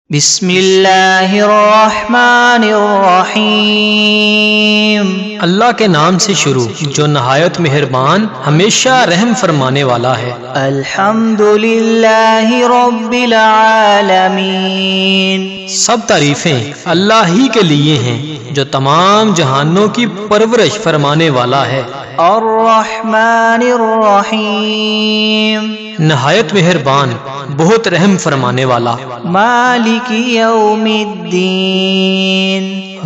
بسم اللہ الرحمن الرحیم، اللہ کے نام سے شروع جو نہایت مہربان ہمیشہ رحم فرمانے والا ہے۔ الحمد للہ رب العالمین، سب تعریفیں اللہ ہی کے لیے ہیں جو تمام جہانوں کی پرورش فرمانے والا ہے۔ الرحمن الرحیم، نہایت مہربان بہت رحم فرمانے والا۔ مالک یوم الدین،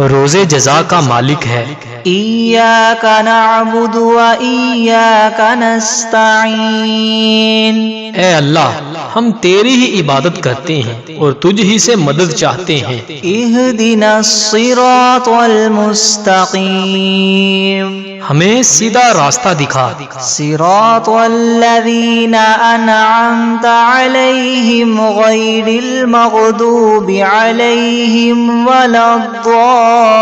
روز جزا کا مالک ہے۔ ایاک نعبد و ایاک نستعین، اے اللہ ہم تیری ہی عبادت کرتے ہیں اور تجھ ہی سے مدد چاہتے ہیں۔ اہدنا الصراط المستقیم، ہمیں سیدھا راستہ دکھا۔ صراط الذین انعمت علیہم غیر المغضوب علیہم ولا الضالین،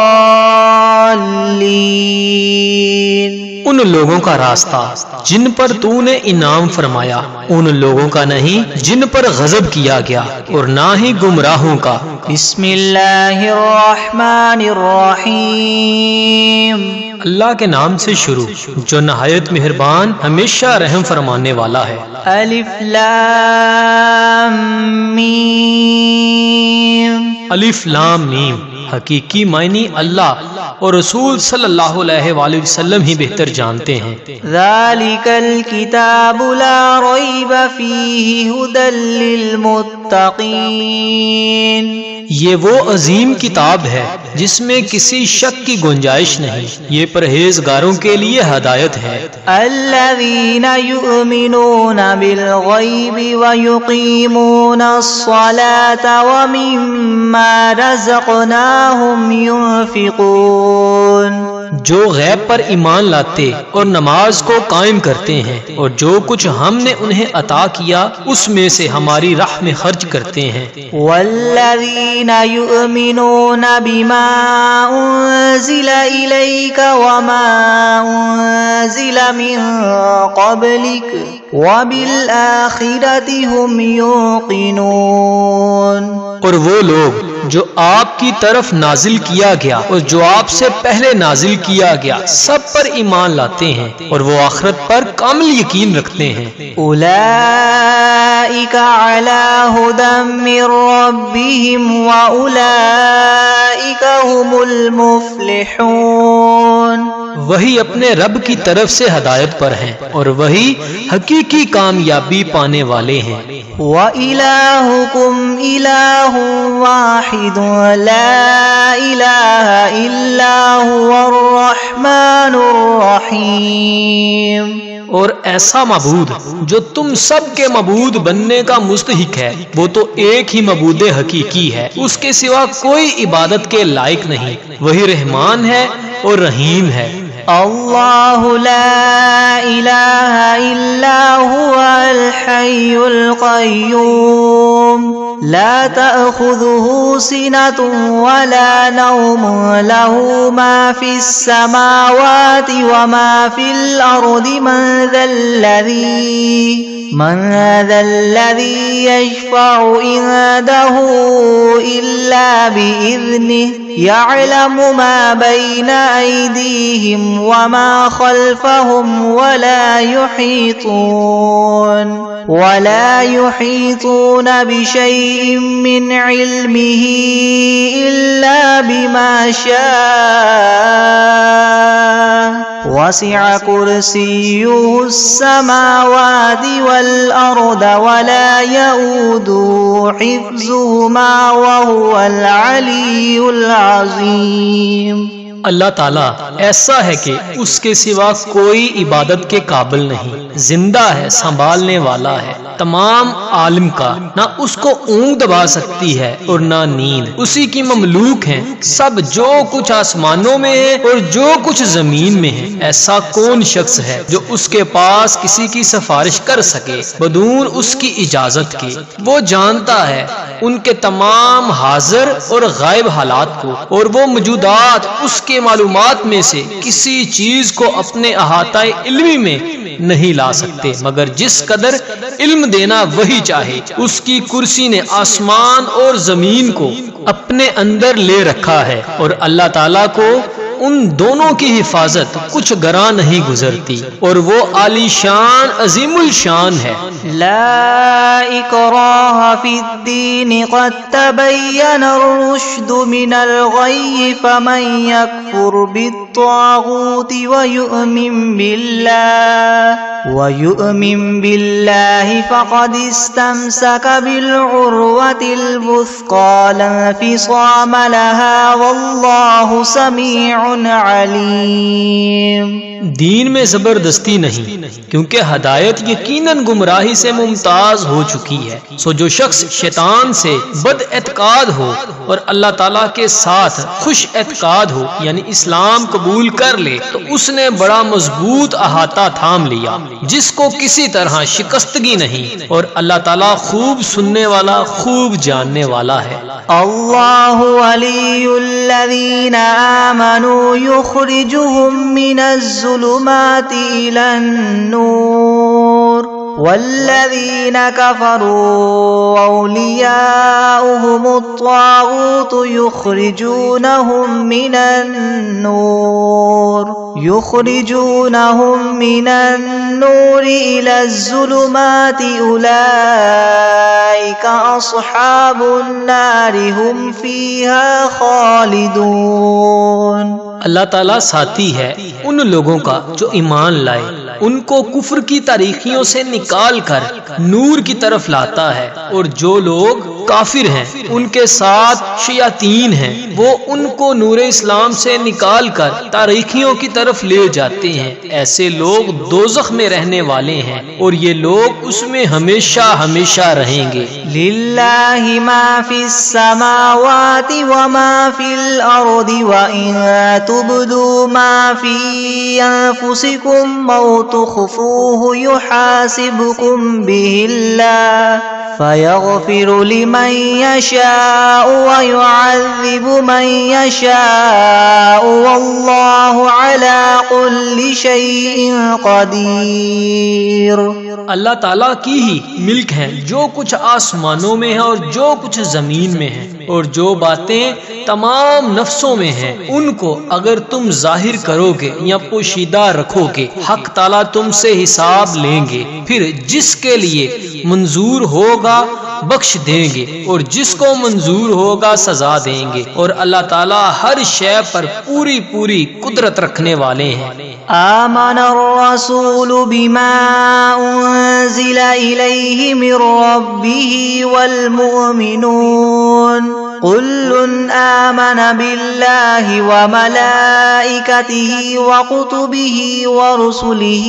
ان لوگوں کا راستہ جن پر تو نے انعام فرمایا، ان لوگوں کا نہیں جن پر غضب کیا گیا، اور نہ ہی گمراہوں کا۔ بسم اللہ الرحمن الرحیم، اللہ کے نام سے شروع جو نہایت مہربان ہمیشہ رحم فرمانے والا ہے۔ الف لام میم، الف لام میم، حقیقی معنی اللہ اور رسول صلی اللہ علیہ وآلہ وسلم ہی بہتر جانتے ہیں۔ ذالک الکتاب لا ریب فیہ ھدی للمتقین، یہ وہ عظیم کتاب ہے جس میں کسی شک کی گنجائش نہیں، یہ پرہیزگاروں کے لیے ہدایت ہے۔ الذین یؤمنون بالغیب ویقیمون الصلاة ومما رزقناہم ینفقون، جو غیب پر ایمان لاتے اور نماز کو قائم کرتے ہیں، اور جو کچھ ہم نے انہیں عطا کیا اس میں سے ہماری راہ میں خرچ کرتے ہیں۔ والذین یؤمنون بما انزل الیک وما انزل من قبلک وبالآخرۃ هم یوقنون، اور وہ لوگ جو آپ کی طرف نازل کیا گیا اور جو آپ سے پہلے نازل کیا گیا سب پر ایمان لاتے ہیں، اور وہ آخرت پر کامل یقین رکھتے ہیں۔ اولئک علی ھدی من ربہم واولئک هم المفلحون، وہی اپنے رب کی طرف سے ہدایت پر ہیں اور وہی حقیقی کامیابی پانے والے ہیں۔ وَإِلَٰهُكُمْ إِلَٰهٌ وَاحِدٌ لَا إِلَٰهَ إِلَّا هُوَ الرَّحْمَٰنُ الرَّحِيمُ، اور ایسا معبود جو تم سب کے معبود بننے کا مستحق ہے وہ تو ایک ہی معبود حقیقی ہے، اس کے سوا کوئی عبادت کے لائق نہیں، وہی رحمان ہے اور رحیم ہے۔ اللہ لا الہ الا هو الحی القیوم، لا تأخذه سنة ولا نوم، له ما في السماوات وما في الأرض، من ذا الذي يشفع عنده إلا بإذنه، يعلم ما بين أيديهم وما خلفهم ولا يحيطون بشيء من علمه إلا بما شاء، وسع كرسيه السماوات والأرض ولا يؤوده حفظهما وهو العلي العظيم۔ اللہ تعالیٰ ایسا ہے کہ اس کے سوا کوئی عبادت کے قابل نہیں، زندہ ہے، سنبھالنے والا ہے، تمام عالم کا، نہ اس کو اونگ دبا سکتی ہے اور نہ نیند، اسی کی مملوک ہیں سب، جو کچھ آسمانوں میں ہے اور جو کچھ زمین میں ہے۔ ایسا کون شخص ہے جو اس کے پاس کسی کی سفارش کر سکے بدون اس کی اجازت کے؟ وہ جانتا ہے ان کے تمام حاضر اور غائب حالات کو، اور وہ موجودات اس کے معلومات میں سے کسی چیز کو اپنے احاطہ علمی میں نہیں لا سکتے مگر جس قدر علم دینا وہی چاہے۔ اس کی کرسی نے آسمان اور زمین کو اپنے اندر لے رکھا ہے، اور اللہ تعالیٰ کو ان دونوں کی حفاظت کچھ گراں نہیں گزرتی، اور وہ عالی شان عظیم الشان ہے۔ لا اکراہ فی الدین قد تبین الرشد من الغی فمن یکفر بالطاغوت ویؤمن باللہ فقد استمسک بالعروۃ الوثقی لا انفصام لها واللہ سمیع علیم۔ دین میں زبردستی نہیں، کیونکہ ہدایت یقیناً گمراہی سے ممتاز ہو چکی ہے۔ سو جو شخص شیطان سے بد اعتقاد ہو اور اللہ تعالیٰ کے ساتھ خوش اعتقاد ہو، یعنی اسلام قبول کر لے، تو اس نے بڑا مضبوط احاطہ تھام لیا جس کو کسی طرح شکستگی نہیں، اور اللہ تعالیٰ خوب سننے والا، خوب جاننے والا ہے۔ اللہ ولی الذین آمنوا یخرجهم من الظلمات إلى النور والذین كفروا أولیاؤهم الطاغوت یخرجونهم من النور إلى الظلمات أولئک اصحاب النار هم فیہا خالدون۔ اللہ تعالیٰ ساتھی ہے ان لوگوں کا جو ایمان لائے، ان کو کفر کی تاریکیوں سے نکال کر نور کی طرف لاتا ہے، اور جو لوگ کافر ہیں ان کے ساتھ شیاطین ہیں، وہ ان کو نور اسلام سے نکال کر تاریکیوں کی طرف لے جاتے ہیں۔ ایسے لوگ دوزخ میں رہنے والے ہیں، اور یہ لوگ اس میں ہمیشہ ہمیشہ رہیں گے۔ للہ ما فی السماوات وما فی الارض وإن تبدوا ما فی انفسکم او تخفوه یحاسبکم به اللہ فیغفر لمن یشاء ویعذب من یشاء واللہ علی کل شیء قدیر۔ اللہ تعالیٰ کی ہی ملک ہے جو کچھ آسمانوں میں ہے اور جو کچھ زمین میں ہے، اور جو باتیں تمام نفسوں میں ہیں ان کو اگر تم ظاہر کرو گے یا پوشیدہ رکھو گے، حق تعالیٰ تم سے حساب لیں گے، پھر جس کے لیے منظور ہوگا بخش دیں گے، اور جس کو منظور ہوگا سزا دیں گے، اور اللہ تعالیٰ ہر شے پر پوری پوری قدرت رکھنے والے ہیں۔ آمن الرسول بما انزل الیہ من ربہ والمؤمنون كل آمن بالله وملائكته وكتبه ورسله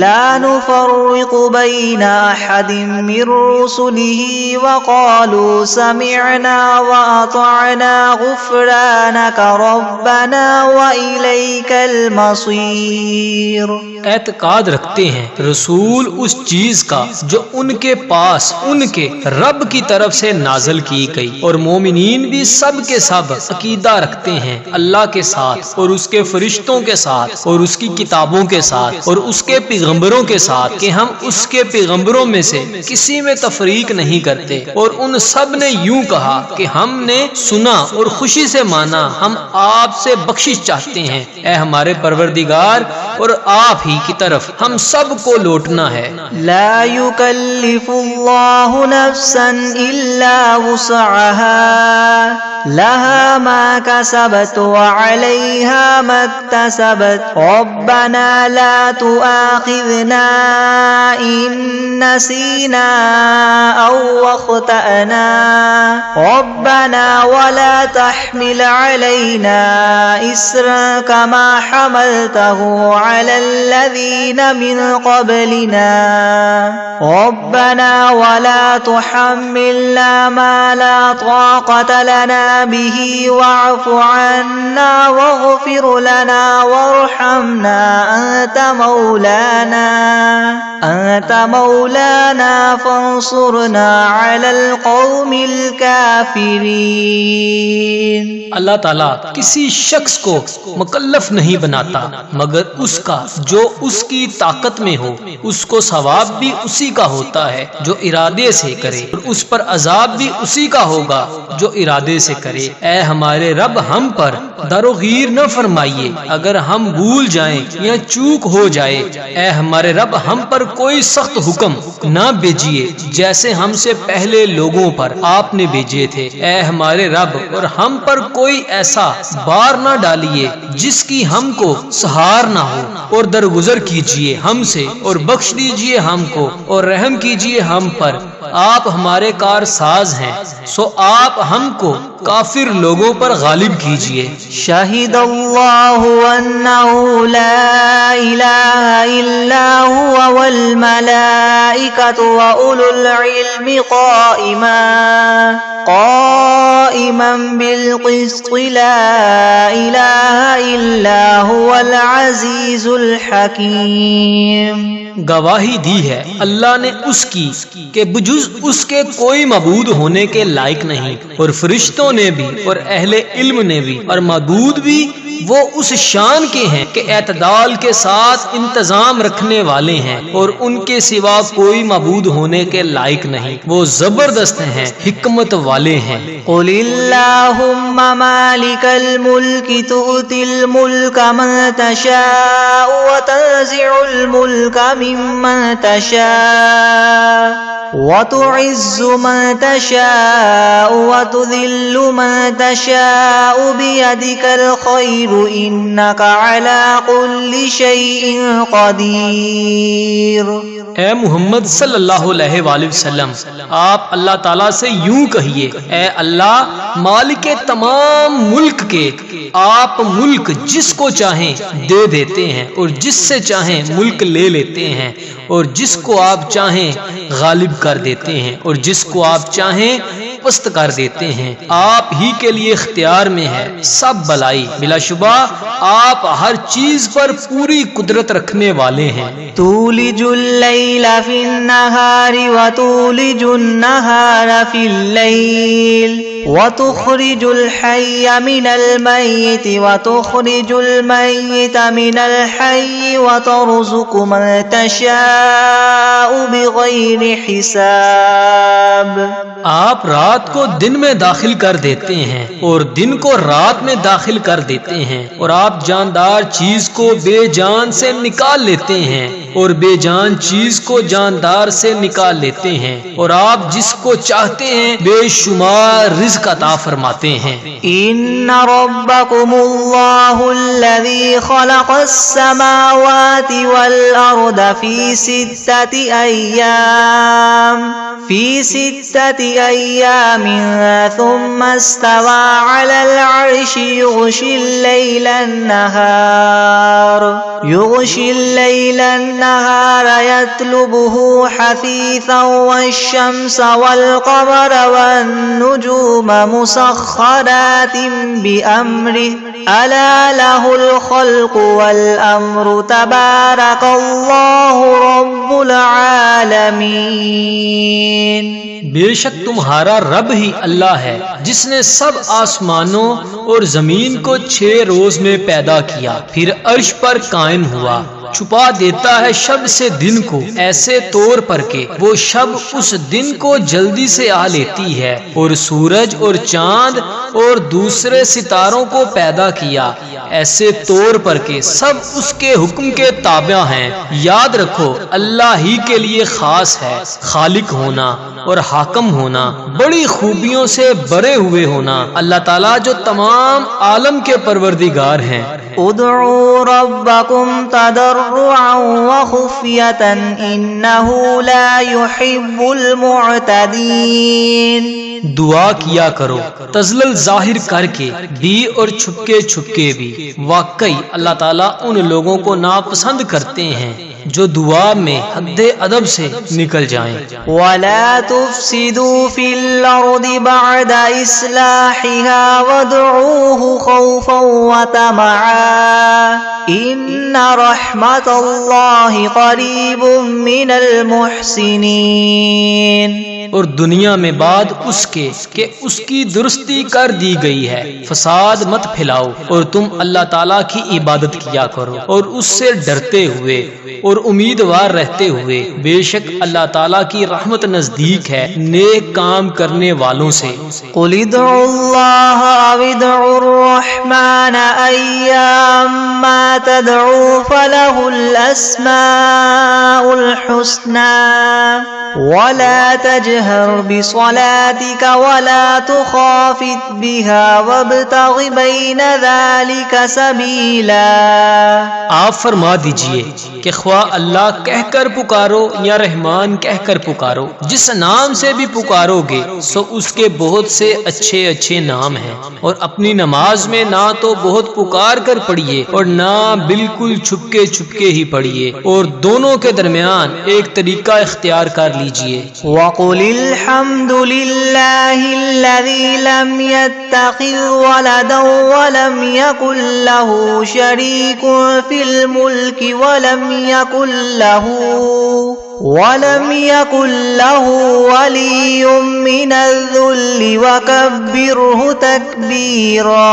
لا نفرق بين أحد من رسله وقالوا سمعنا وأطعنا غفرانك ربنا وإليك المصير۔ اعتقاد رکھتے ہیں رسول اس چیز کا جو ان کے پاس ان کے رب کی طرف سے نازل کی گئی، اور مومنین بھی سب کے سب عقیدہ رکھتے ہیں اللہ کے ساتھ اور اس کے فرشتوں کے ساتھ اور اس کی کتابوں کے ساتھ اور اس کے پیغمبروں کے ساتھ کہ ہم اس کے پیغمبروں میں سے کسی میں تفریق نہیں کرتے، اور ان سب نے یوں کہا کہ ہم نے سنا اور خوشی سے مانا، ہم آپ سے بخشش چاہتے ہیں، اے ہمارے پروردگار، اور آپ ہی کی طرف ہم سب کو لوٹنا ہے۔ لا يكلف اللہ نفسا الا وسعها لها ما كسبت وعليها ما اكتسبت ربنا لا تؤاخذنا إن نسينا أو أخطأنا ربنا ولا تحمل علينا إسرا كما حملته على الذين من قبلنا ربنا ولا تحملنا ما لا طاقة لنا به واعف عنا واغفر لنا وارحمنا أنت مولانا فانصرنا على القوم الكافرين۔ اللہ تعالیٰ کسی شخص کو مکلف نہیں بناتا مگر اس کا جو اس کی طاقت میں ہو، اس کو ثواب بھی اسی کا ہوتا ہے جو ارادے سے کرے، اور اس پر عذاب بھی اسی کا ہوگا جو ارادے سے کرے۔ اے ہمارے رب، ہم پر دروغیر نہ فرمائیے اگر ہم بھول جائیں یا چوک ہو جائے۔ اے ہمارے رب، ہم پر کوئی سخت حکم نہ بھیجیے جیسے ہم سے پہلے لوگوں پر آپ نے بھیجے تھے۔ اے ہمارے رب، اور ہم پر کوئی ایسا بار نہ ڈالیے جس کی ہم کو سہار نہ ہو، اور درگزر کیجیے ہم سے اور بخش دیجیے ہم کو اور رحم کیجیے ہم پر۔ آپ ہمارے کار ساز ہیں، سو آپ ہم کو کافر لوگوں پر غالب کیجیے۔ شہد اللہ انہ لا الہ الا هو والملائکۃ واولو العلم قائما بالقسط لا الہ الا هو العزیز الحکیم۔ گواہی دی ہے اللہ نے اس کی کہ بجز اس کے کوئی معبود ہونے کے لائق نہیں، اور فرشتوں نے بھی اور اہل علم نے بھی اور معبود بھی وہ اس شان کے ہیں کہ اعتدال کے ساتھ انتظام رکھنے والے ہیں، اور ان کے سوا کوئی معبود ہونے کے لائق نہیں، وہ زبردست ہیں، حکمت والے ہیں۔ قل اللہم مالک الملک تؤتی الملک من تشاء وتنزع الملک ممن تشاء وتعز من تشاء وتذل من تشاء بيدك الخير إنك على كل شيء قدير۔ اے محمد صلی اللہ علیہ وآلہ وسلم، آپ اللہ تعالیٰ سے یوں کہیے، اے اللہ مالک تمام ملک کے، آپ ملک جس کو چاہیں دے دیتے ہیں اور جس سے چاہیں ملک لے لیتے ہیں، اور جس کو آپ چاہیں غالب کر دیتے ہیں اور جس کو آپ چاہیں پست کر دیتے ہیں۔ آپ ہی کے لیے اختیار میں ہے سب بلائی، بلا شبہ آپ ہر چیز پر پوری قدرت رکھنے والے ہیں۔ تولج اللیل فی النہار وتولج النہار فی اللیل وتخرج الحی من المیت وتخرج المیت من الحی وترزق من تشاء بغیر حساب۔ آپ رات کو دن میں داخل کر دیتے ہیں اور دن کو رات میں داخل کر دیتے ہیں، اور آپ جاندار چیز کو بے جان سے نکال لیتے ہیں اور بے جان چیز کو جاندار سے نکال لیتے ہیں، اور آپ جس کو چاہتے ہیں بے شمار رزق عطا فرماتے ہیں۔ ان ربکم اللہ الذی خلق السماوات والارض فی ستة ایام ثم استوى على العرش يغشي الليل النهار يطلبه حثيثا والشمس والقمر والنجوم مسخرات بأمره ألا له الخلق والأمر تبارك الله رب العالمين۔ بے شک تمہارا رب ہی اللہ ہے جس نے سب آسمانوں اور زمین کو 6 روز میں پیدا کیا، پھر عرش پر قائم ہوا، چھپا دیتا ہے شب سے دن کو ایسے طور پر کہ وہ شب اس دن کو جلدی سے آ لیتی ہے، اور سورج اور چاند اور دوسرے ستاروں کو پیدا کیا ایسے طور پر کہ سب اس کے حکم کے تابع ہیں۔ یاد رکھو اللہ ہی کے لیے خاص ہے خالق ہونا اور حاکم ہونا، بڑی خوبیوں سے بھرے ہوئے ہونا، اللہ تعالیٰ جو تمام عالم کے پروردگار ہیں۔ ادعوا ربکم تضرعا وخفیة انہ لا يحب المعتدین۔ دعا کیا کرو تزلل ظاہر کر کے بھی اور چھپکے بھی۔ واقعی اللہ تعالیٰ ان لوگوں کو ناپسند کرتے ہیں جو دعا میں حد ادب سے نکل جائیں۔ وَلَا تُفْسِدُوا فِي الْأَرْضِ بَعْدَ إِصْلَاحِهَا وَادْعُوهُ خَوْفًا وَطَمَعًا إِنَّ رَحْمَتَ اللَّهِ قَرِيبٌ مِّنَ الْمُحْسِنِينَ۔ اور دنیا میں بعد اس کے کہ اس کی درستی کر دی گئی ہے، فساد مت پھیلاؤ اور تم اللہ تعالیٰ کی عبادت کیا کرو اور اس سے ڈرتے ہوئے اور امیدوار رہتے ہوئے، بے شک اللہ تعالیٰ کی رحمت نزدیک ہے نیک کام کرنے والوں سے۔ قُلِ ادْعُوا اللَّهَ أَوِ ادْعُوا الرَّحْمَنَ أَيَّمَّا تَدْعُوا فَلَهُ الْأَسْمَاءُ الْحُسْنَى وَلَا تَجْهَرْ بِصَلَاتِكَ وَلَا تُخَافِتْ بِهَا وَابْتَغِ بَيْنَ ذَلِكَ سَبِيلًا۔ آپ فرما دیجئے کہ خواہ اللہ کہہ کر پکارو یا رحمان کہہ کر پکارو، جس نام سے بھی پکارو گے سو اس کے بہت سے اچھے اچھے نام ہیں، اور اپنی نماز میں نہ تو بہت پکار کر پڑھیے اور نہ بالکل چھپکے ہی پڑھیے، اور دونوں کے درمیان ایک طریقہ اختیار کر لیجئے۔ وَقُلِ الْحَمْدُ لِلَّهِ الَّذِي لَمْ يَتَّخِذْ وَلَدًا وَلَمْ يَكُنْ لَهُ شَرِيكٌ فِي الْمُلْكِ وَلَمْ يَكُنْ لَهُ وَلِيٌّ مِّنَ الذُّلِّ وَكَبِّرْهُ تَكْبِيرًا۔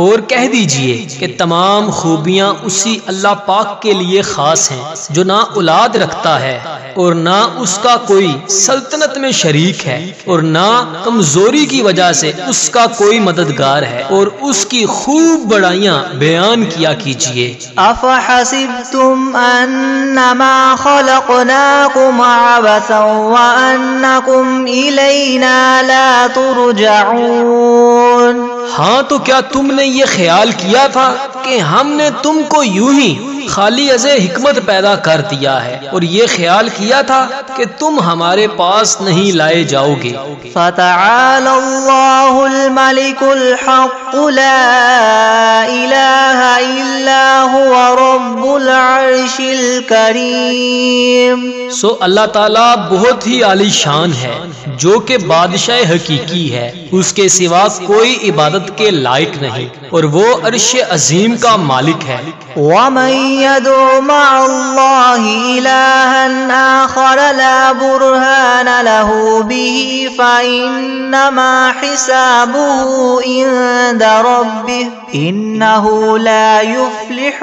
اور کہہ دیجئے کہ تمام خوبیاں اسی اللہ پاک کے لیے خاص ہیں جو نہ اولاد رکھتا ہے اور نہ اس کا کوئی سلطنت میں شریک ہے اور نہ کمزوری کی وجہ سے اس کا کوئی مددگار ہے، اور اس کی خوب بڑائیاں بیان کیا کیجئے۔ أَفَحَسِبْتُمْ أَنَّمَا خَلَقْنَاكُمْ عَبَثًا وَأَنَّكُمْ إِلَيْنَا لَا تُرْجَعُونَ۔ ہاں تو کیا تم نے یہ خیال کیا تھا کہ ہم نے تم کو یوں ہی خالی از حکمت پیدا کر دیا ہے، اور یہ خیال کیا تھا کہ تم ہمارے پاس نہیں لائے جاؤ گے؟ فَتَعَالَى اللَّهُ الْمَلِكُ الْحَقُّ لَا إِلَٰهَ إِلَّا هُوَ رَبُّ الْعَرْشِ الْكَرِيمِ۔ سو اللہ تعالیٰ بہت ہی عالی شان ہے جو کہ بادشاہ حقیقی ہے، اس کے سوا کوئی عبادت کے لائق نہیں، اور وہ عرش عظیم کا مالک ہے۔ وَمَن يَدْعُ مَعَ اللَّهِ إِلَٰهًا آخَرَ لَا بُرْهَانَ لَهُ بِهِ فَإِنَّمَا حِسَابُهُ عِندَ رَبِّهِ إِنَّهُ لَا يُفْلِحُ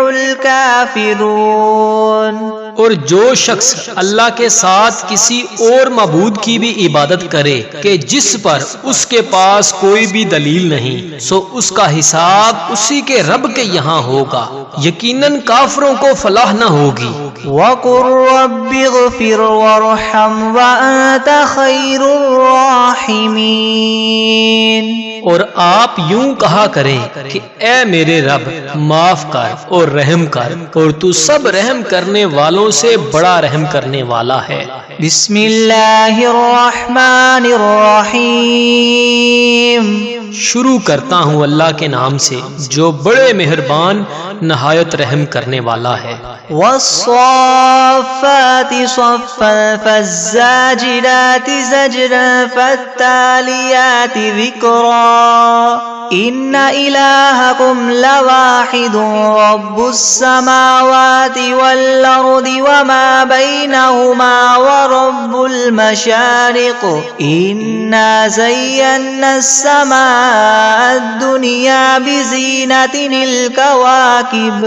الْكَافِرُونَ۔ اور جو شخص اللہ کے ساتھ کسی اور معبود کی بھی عبادت کرے کہ جس پر اس کے پاس کوئی بھی دلیل نہیں، سو اس کا حساب اسی کے رب کے یہاں ہوگا، یقیناً کافروں کو فلاح نہ ہوگی۔ وَقُلْ رَبِّ اغْفِرْ وَارْحَمْ وَأَنْتَ خَيْرُ الرَّاحِمِينَ۔ اور آپ یوں کہا کریں کہ اے میرے رب معاف کر اور رحم کر، اور تو سب رحم کرنے والوں سے بڑا رحم کرنے والا ہے۔ بسم اللہ الرحمن الرحیم۔ شروع کرتا ہوں اللہ کے نام سے جو بڑے مہربان نہایت رحم کرنے والا ہے۔ والصافات صفا فالزاجرات زجرا فالتاليات ذکرا ان الہکم لواحد رب السماوات والارض وما بینہما ورب المشارق انا زینا السماء الدنیا بزینت الکواکب۔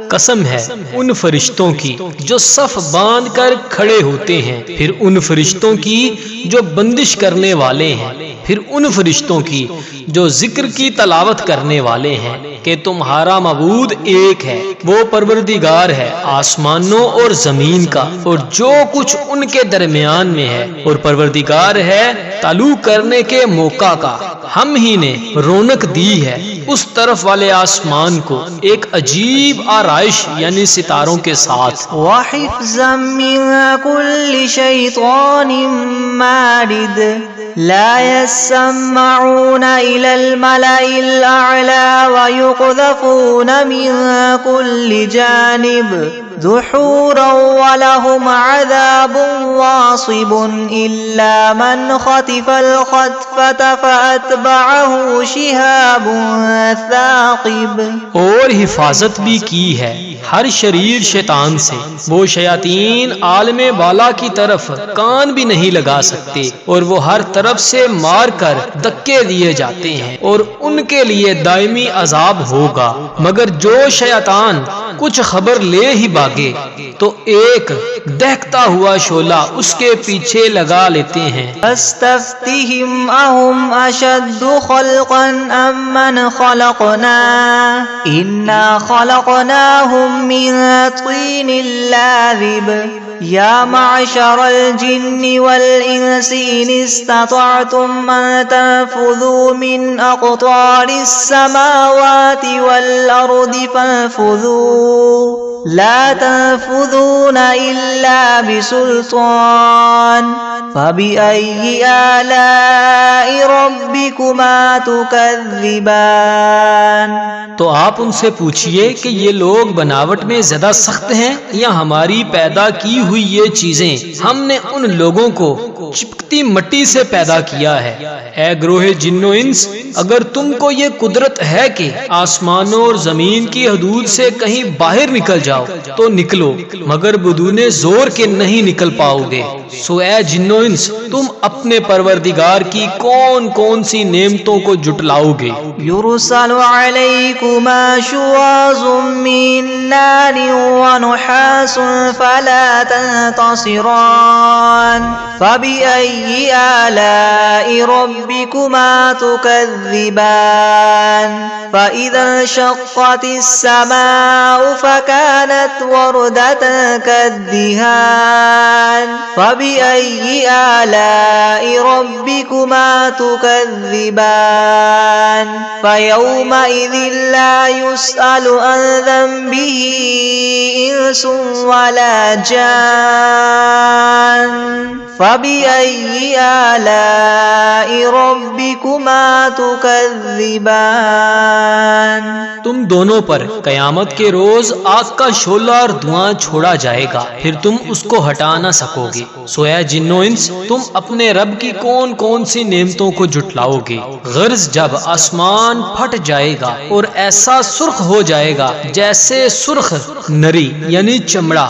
قسم ہے ان فرشتوں کی جو صف باندھ کر کھڑے ہوتے ہیں، پھر ان فرشتوں کی جو بندش کرنے والے ہیں، پھر ان فرشتوں کی جو ذکر کی تلاوت کرنے والے ہیں کہ تمہارا معبود ایک ہے، وہ پروردگار ہے آسمانوں اور زمین کا اور جو کچھ ان کے درمیان میں ہے، اور پروردگار ہے تعلق کرنے کے موقع کا۔ ہم ہی نے رونق دی ہے اس طرف والے آسمان کو ایک عجیب آرائش یعنی ستاروں کے ساتھ، وَحِفْظًا مِّن كُلِّ شَيْطَانٍ مَارِدٍ لا يسمعون إلى الملأ الأعلى ويقذفون من كل جانب دحورا ولهم عذاب واصب إلا من خطف الخطفة فأتبعه شهاب ثاقب. اور حفاظت بھی کی ہے ہر شریر شیطان سے. وہ شیاطین عالم بالا کی طرف کان بھی نہیں لگا سکتے اور وہ ہر طرف سے مار کر دکے دیے جاتے ہیں اور ان کے لیے دائمی عذاب ہوگا. مگر جو شیطان کچھ خبر لے ہی باغے تو ایک دہکتا ہوا شعلہ اس کے پیچھے لگا لیتے ہیں. فاستفتهم أهم أشد خلقا أم من خلقنا إنا خلقناهم من طين لاذب. يا معشر الجن والإنس إن استطعتم أن تنفذوا من أقطار السماوات والأرض فانفذوا لا تنفذون إلا بسلطان فبأي آلاء ربكما تكذبان. تو آپ ان سے پوچھئے کہ یہ لوگ بناوٹ میں زیادہ سخت ہیں یا ہماری پیدا کی ہوئی یہ چیزیں ہم نے ان لوگوں کو چپکتی مٹی سے پیدا کیا ہے. اے گروہ جن و انس، اگر تم کو یہ قدرت ہے کہ آسمانوں اور زمین کی حدود سے کہیں باہر نکل جاؤ تو نکلو، مگر بدون زور کے نہیں نکل پاؤ گے. سو اے جن و انس، تم اپنے پروردگار کی کون کون سی نعمتوں کو جٹلاؤ گے. يرسل عليكما شواظ من نار ونحاس فلا تنتصران فبأي آلاء ربكما تكذبان. فإذا انشقت السماء فكانت وردة كالدهان فبأي آلاء ربكما تكذبان. فيومئذ لا يسأل عن ذنبه إنس ولا جان فبأي آلاء ربكما تكذبان. تم دونوں پر قیامت کے روز آگ کا شعلہ اور دھواں چھوڑا جائے گا، پھر تم اس کو ہٹا نہ سکو گے. سو اے جن و انس، تم اپنے رب کی کون کون سی نعمتوں کو جٹلاؤ گے. غرض جب آسمان پھٹ جائے گا اور ایسا سرخ ہو جائے گا جیسے سرخ نری یعنی چمڑا.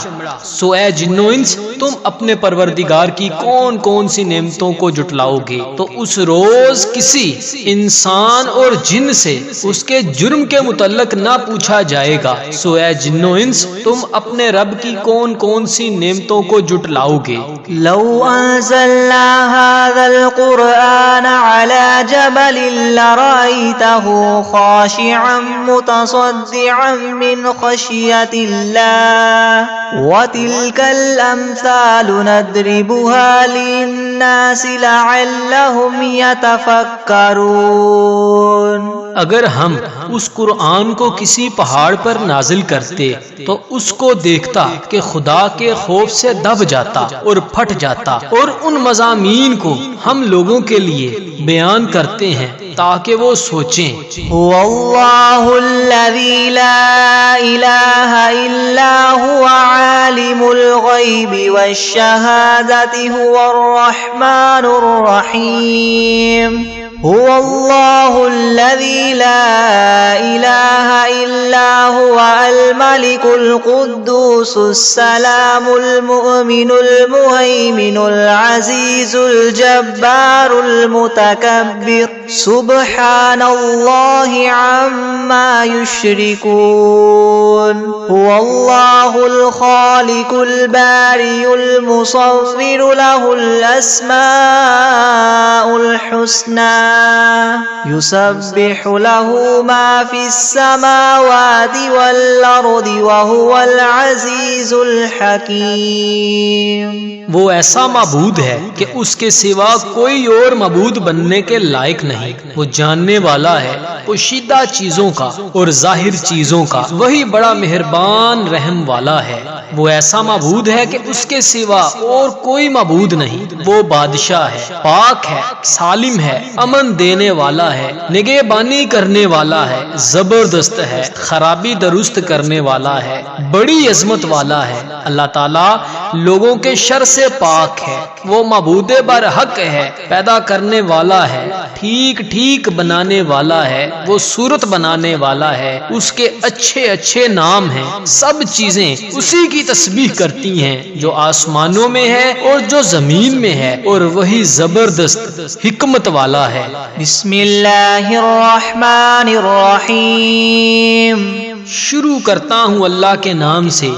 سو اے جن و انس، تم اپنے پروردگار کی کون کون سی نعمتوں کو جٹلاؤ گے. تو اس روز کسی انسان اور جن سے اس کے جرم کے متعلق نہ پوچھا جائے گا. سو اے جن و انس، تم اپنے رب کی کون کون سی نعمتوں کو جٹلاؤ گے. لو انزلنا هذا القرآن على جبل لرأيته خاشعا متصدعا من خشية الله وتلك الأمثال نضربها للناس لعلهم يتفكرون. اگر ہم اس قرآن کو کسی پہاڑ پر نازل کرتے تو اس کو دیکھتا کہ خدا کے خوف سے دب جاتا اور پھٹ جاتا، اور ان مضامین کو ہم لوگوں کے لیے بیان کرتے ہیں تاکہ وہ سوچیں. هو اللہ الذی لا الہ الا هو عالم الغیب والشہادۃ هو الرحمن الرحیم. هو اللہ الذی لا الہ الا هو الملک القدوس السلام المؤمن المہیمن العزیز الجبار المتکبر سبحان اللہ عما یشرکون. هو اللہ الخالق الباری المصور له الاسماء الحسنى يسبح له ما في السماوات والأرض وهو العزيز الحكيم. وہ ایسا معبود ہے کہ اس کے سوا کوئی اور معبود بننے کے لائق نہیں. وہ جاننے والا ہے پوشیدہ چیزوں کا اور ظاہر چیزوں کا. وہی بڑا مہربان رحم والا ہے. وہ ایسا معبود ہے کہ اس کے سوا اور کوئی معبود نہیں. وہ بادشاہ ہے، پاک ہے، سالم ہے، امن دینے والا ہے، نگہبانی کرنے والا ہے، زبردست ہے، خرابی درست کرنے والا ہے، بڑی عظمت والا ہے. اللہ تعالیٰ لوگوں کے شر سے پاک ہے. وہ معبود برحق ہے، پیدا کرنے والا ہے، ٹھیک ٹھیک بنانے والا ہے. وہ صورت بنانے والا ہے. اس کے اچھے اچھے نام ہیں. سب چیزیں اسی کی تسبیح کرتی ہیں جو آسمانوں میں ہے اور جو زمین میں ہے، اور وہی زبردست حکمت والا ہے. بسم اللہ الرحمن الرحیم. شروع کرتا ہوں اللہ کے نام سے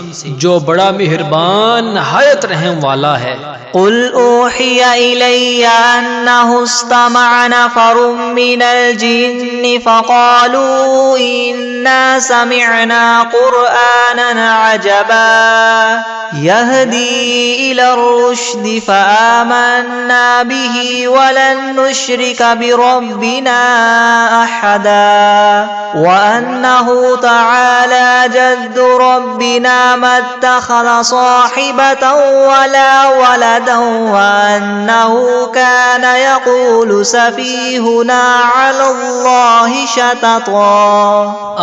جو بڑا مہربان نہایت رحم والا ہے. قل اوحی الی انہ استمع نفر من الجن فقالوا انا سمعنا قرآنا عجبا يهدي الى الرشد فآمنا به ولن نشرك بربنا احدا وانه تعالى جد ربنا ما اتخذ صاحبة ولا ولدا وانه كان يقول سفيهنا على الله شططا.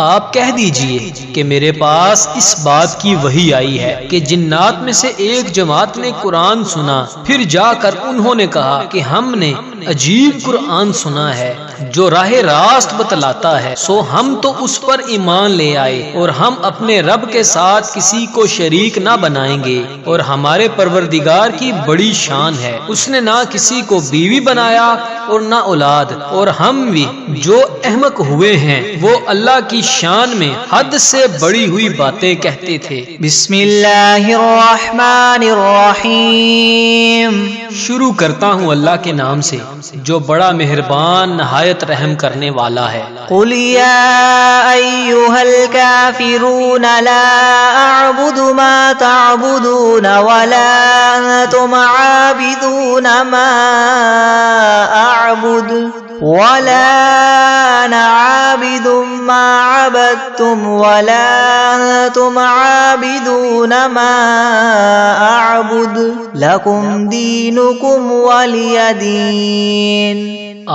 آپ کہہ دیجئے کہ میرے پاس اس بات کی وحی آئی ہے کہ جنات میں سے ایک جماعت نے قرآن سنا، پھر جا کر انہوں نے کہا کہ ہم نے عجیب قرآن سنا ہے جو راہ راست بتلاتا ہے، سو ہم تو اس پر ایمان لے آئے اور ہم اپنے رب کے ساتھ کسی کو شریک نہ بنائیں گے. اور ہمارے پروردگار کی بڑی شان ہے، اس نے نہ کسی کو بیوی بنایا اور نہ اولاد، اور ہم بھی جو احمق ہوئے ہیں وہ اللہ کی شان میں حد سے بڑی ہوئی باتیں کہتے تھے. بسم اللہ الرحمن الرحیم. شروع کرتا ہوں اللہ کے نام سے جو بڑا مہربان نہایت رحم کرنے والا ہے. قل یا ایھا الکافرون لا اعبد ما تعبدون ولا انتم عابدون ما اعبد ولا انا عابد ما عبدتم ولا انتم عابدون ما اعبد لکم دینکم ولی دین.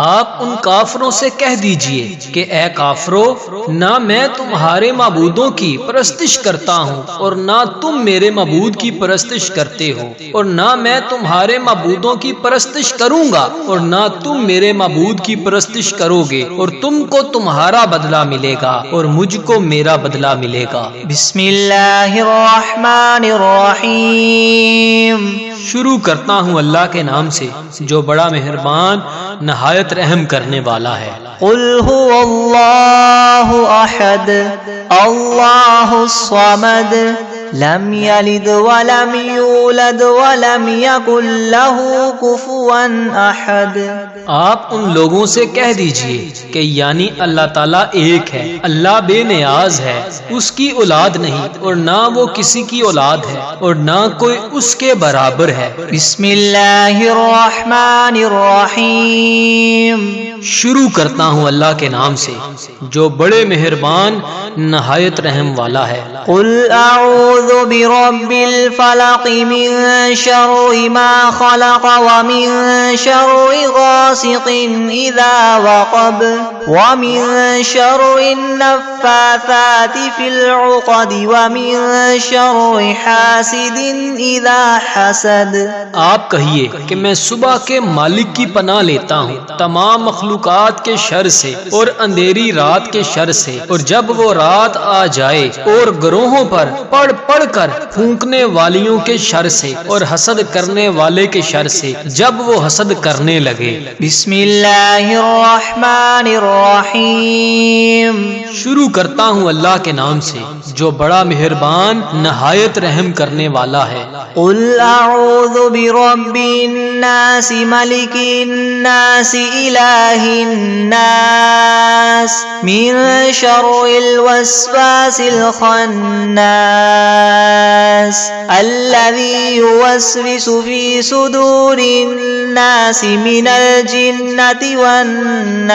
آپ ان کافروں سے کہہ دیجئے کہ اے کافرو، نہ میں تمہارے معبودوں کی پرستش کرتا ہوں اور نہ تم میرے معبود کی پرستش کرتے ہو، اور نہ میں تمہارے معبودوں کی پرستش کروں گا اور نہ تم میرے معبود کی پرستش کرو گے، اور تم کو تمہارا بدلہ ملے گا اور مجھ کو میرا بدلہ ملے گا. بسم اللہ الرحمن الرحیم. شروع کرتا ہوں اللہ کے نام سے جو بڑا مہربان نہایت رحم کرنے والا ہے. قل هو اللہ احد اللہ الصمد لم یلد ولم یولد ولم یکن له کفوا احد. آپ ان لوگوں سے کہہ دیجئے کہ یعنی اللہ تعالیٰ ایک ہے، اللہ بے نیاز ہے، اس کی اولاد نہیں اور نہ وہ کسی کی اولاد ہے اور نہ کوئی اس کے برابر ہے. بسم اللہ الرحمن الرحیم. شروع کرتا ہوں اللہ کے نام سے جو بڑے مہربان نہایت رحم والا ہے. قل اعوذ برب الفلق من شر ما خلق ومن شر غاسق اذا وقب ومن شر النفاثات في العقد ومن شر حاسد اذا حسد. آپ کہیے کہ میں صبح کے مالک کی پناہ لیتا ہوں تمام مخلوقات کے شر سے اور اندھیری رات کے شر سے، اور جب وہ رات آ جائے، اور گروہوں پر پڑھ پڑھ کر پھونکنے والیوں کے شر سے، اور حسد کرنے والے کے شر سے جب وہ حسد کرنے لگے. بسم اللہ الرحمن الرحیم. شروع کرتا ہوں اللہ کے نام سے جو بڑا مہربان نہایت رحم کرنے والا ہے. قل اعوذ برب الناس ملک الناس الہ الناس من شر الوسواس الخناس الذي يوسوس في صدور الناس من الجنة والناس.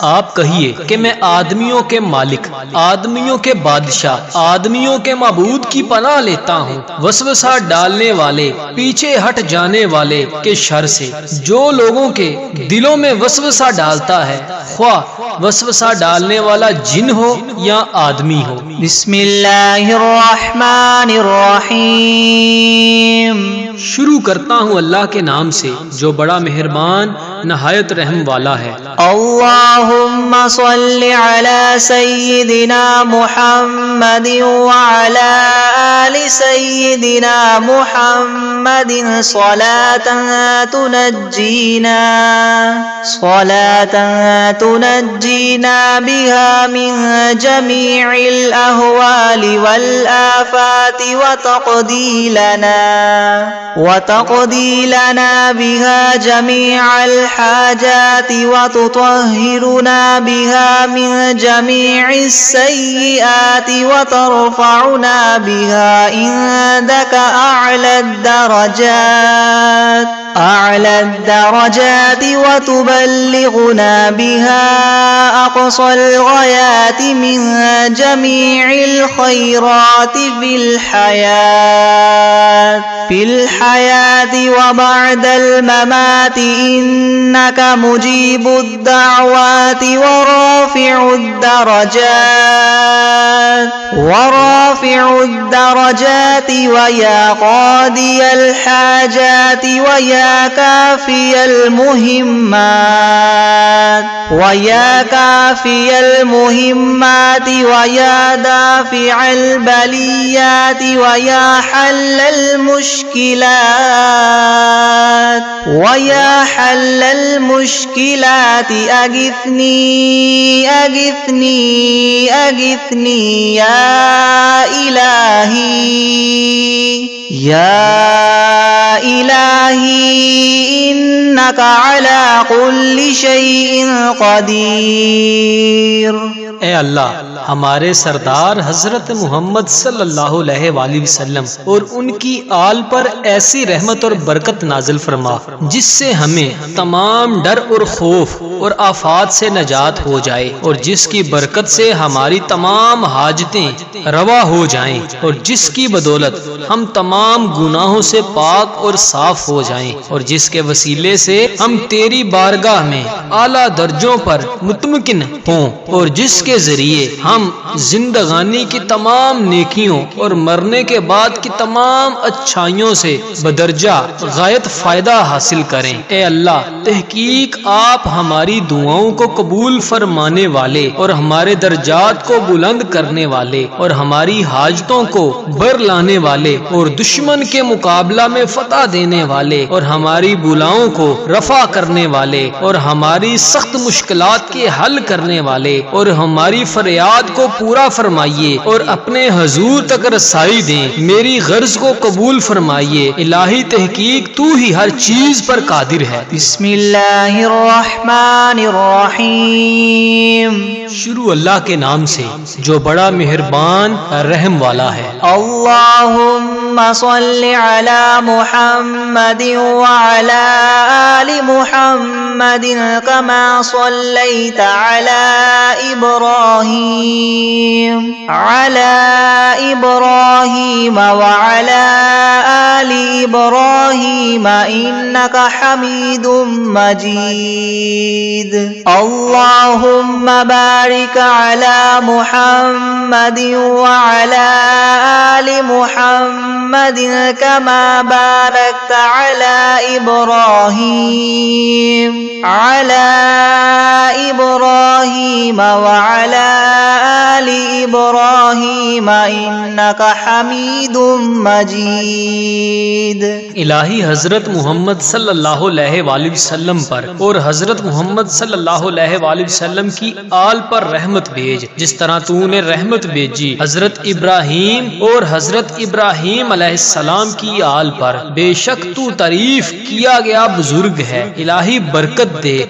آپ کہیے کہ میں آدمیوں کے مالک، آدمیوں کے بادشاہ، آدمیوں کے معبود کی پناہ لیتا ہوں وسوسہ ڈالنے والے، پیچھے ہٹ جانے والے کے شر سے، جو لوگوں کے دلوں میں وسوسہ ڈالتا ہے، خواہ وسوسہ ڈالنے والا جن ہو یا آدمی ہو. بسم اللہ الرحمن الرحیم. شروع کرتا ہوں اللہ کے نام سے جو بڑا مہربان نہایت رحم والا ہے. اللہم صل علی سیدنا محمد وعلی آل سیدنا محمد صلاة تنجینا بها من جمیع الاہوال والآفات وتقضی لنا بها جميع الحاجات وتطهرنا بها من جميع السيئات وترفعنا بها عندك أعلى الدرجات وتبلغنا بها أقصى الغايات من جميع الخيرات في الحياة وبعد الممات إنك مجيب الدعوات ورافع الدرجات ويا قاضي الحاجات ويا كافي المهمات ويا دافع البليات ويا حل المشكلات أغثني يا إلهي إنك على كل شيء قدير. اے اللہ ہمارے سردار حضرت محمد صلی اللہ علیہ وآلہ وسلم اور ان کی آل پر ایسی رحمت اور برکت نازل فرما جس سے ہمیں تمام ڈر اور خوف اور آفات سے نجات ہو جائے، اور جس کی برکت سے ہماری تمام حاجتیں روا ہو جائیں، اور جس کی بدولت ہم تمام گناہوں سے پاک اور صاف ہو جائیں، اور جس کے وسیلے سے ہم تیری بارگاہ میں اعلیٰ درجوں پر مطمئن ہوں، اور جس کے ذریعے ہم زندگانی کی تمام نیکیوں اور مرنے کے بعد کی تمام اچھائیوں سے بدرجہ غایت فائدہ حاصل کریں. اے اللہ تحقیق آپ ہماری دعاؤں کو قبول فرمانے والے اور ہمارے درجات کو بلند کرنے والے اور ہماری حاجتوں کو بر لانے والے اور دشمن کے مقابلہ میں فتح دینے والے اور ہماری بلاؤں کو رفع کرنے والے اور ہماری سخت مشکلات کے حل کرنے والے اور ہماری فریاد کو پورا فرمائیے اور اپنے حضور تک رسائی دیں. میری غرض کو قبول فرمائیے. الہی تحقیق تو ہی ہر چیز پر قادر ہے. بسم اللہ الرحمن الرحیم. شروع اللہ کے نام سے جو بڑا مہربان رحم والا ہے. اللہم صل علی محمد وعلی آل محمد کما صلیت علی إبراهيم وعلى آل إبراهيم إنك حميد مجيد. اللهم بارك على محمد وعلى آل محمد كما باركت على إبراهيم وعلى آل إبراهيم إنك حميد مجيد. الہی حضرت محمد صلی اللہ علیہ وآلہ وسلم پر اور حضرت محمد صلی اللہ علیہ وآلہ وسلم کی آل پر رحمت بھیج جس طرح تو نے رحمت بھیجی حضرت ابراہیم اور حضرت ابراہیم علیہ السلام کی آل پر. بے شک تو تعریف کیا گیا بزرگ ہے. الہی برکت دے